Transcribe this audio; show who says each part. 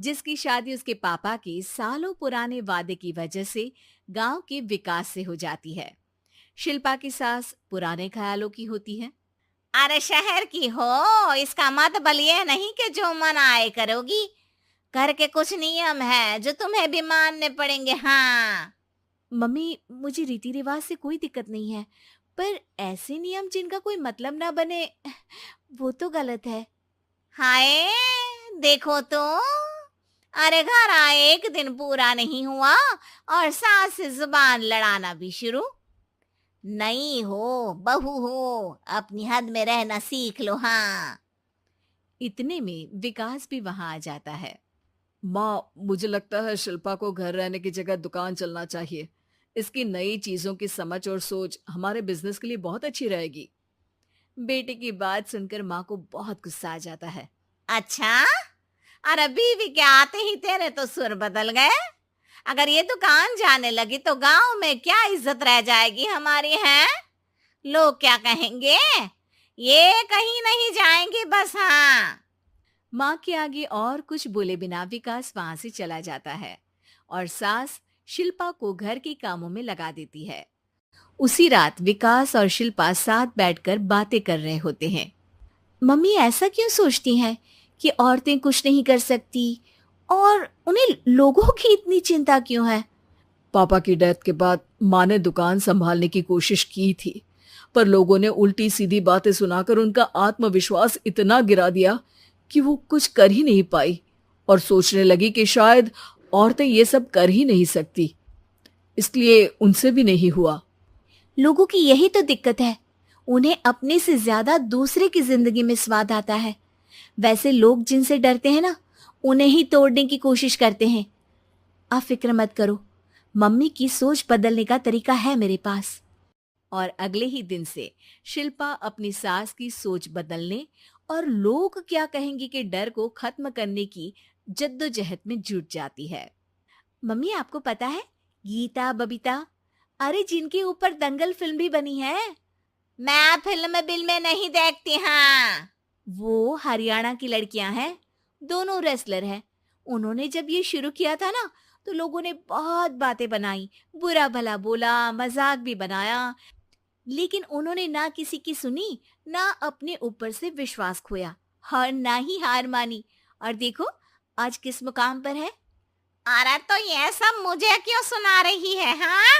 Speaker 1: जिसकी शादी उसके पापा के सालों पुराने वादे की वजह से गांव के विकास से हो जाती है। शिल्पा की सास पुराने ख्यालों की होती है।
Speaker 2: अरे शहर की हो, इसका मतलब ये नहीं कि जो मन आए करोगी। घर के कुछ नियम है जो तुम्हें भी मानने पड़ेंगे। हाँ।
Speaker 1: मम्मी, मुझे रीति रिवाज से कोई दिक्कत नहीं है, पर ऐसे नियम जिनका कोई मतलब ना बने, वो तो गलत है।
Speaker 2: हाय, देखो तो। अरे घर आए एक दिन पूरा नहीं हुआ और सास से जुबान लड़ाना भी शुरू। नहीं हो, बहू हो, अपनी हद में रहना सीख लो। हाँ।
Speaker 1: इतने में विकास भी वहां आ जाता है। माँ, मुझे लगता है शिल्पा को घर रहने की जगह दुकान चलना चाहिए। इसकी नई चीजों की समझ और सोच हमारे बिजनेस के लिए बहुत अच्छी रहेगी। बेटे की बात सुनकर माँ को बहुत गुस्सा आ जाता है।
Speaker 2: अच्छा, अरे बीवी के आते ही तेरे तो सुर बदल गए। अगर ये दुकान जाने लगी तो गांव में क्या इज्जत रह जाएगी हमारी है? लोग क्या कहेंगे? ये कहीं नहीं जाएंगे बस। हाँ।
Speaker 1: माँ के आगे और कुछ बोले बिना विकास वहां से चला जाता है और सास शिल्पा को घर के कामों में लगा देती है। उसी रात विकास और शिल्पा साथ बैठकर बातें कर रहे होते हैं। मम्मी ऐसा क्यों सोचती हैं कि औरतें कुछ नहीं कर सकती, और उन्हें लोगों की इतनी चिंता क्यों है? पापा की डेथ के बाद माँ ने दुकान संभालने की कोशिश की थी, पर लोगों ने उल्टी सीधी बातें सुनाकर उनका आत्मविश्वास इतना गिरा दिया कि वो कुछ कर ही नहीं पाई और सोचने लगी कि शायद औरतें ये सब कर ही नहीं सकती, इसलिए उनसे भी नहीं हुआ। लोगों की यही तो दिक्कत है, उन्हें अपने से ज्यादा दूसरे की जिंदगी में स्वाद आता है। वैसे लोग जिनसे डरते हैं ना, उन्हें ही तोड़ने की कोशिश करते हैं। आप फिक्र मत करो, मम्मी की सोच बदलने का तरीका है मेरे पास। और अगले ही दिन से शिल्पा अपनी सास की सोच बदलने और लोग क्या कहेंगे के डर को खत्म करने की जद्दोजहद में जुट जाती है। मम्मी, आपको पता है, गीता बबीता, अरे जिनके ऊपर दंगल फिल्म भी बनी है,
Speaker 2: मैं फिल्म बिल में नहीं देखती। हाँ।
Speaker 1: वो हरियाणा की लड़कियां हैं। दोनों रेसलर हैं। उन्होंने जब ये शुरू किया था ना, तो लोगों ने बहुत बातें बनाई, बुरा भला बोला, मजाक भी बनाया, लेकिन उन्होंने ना किसी की सुनी, ना अपने ऊपर से विश्वास खोया और ना ही हार मानी। और देखो आज किस मुकाम पर है।
Speaker 2: अरे तो ये सब मुझे क्यों सुना रही है? हाँ।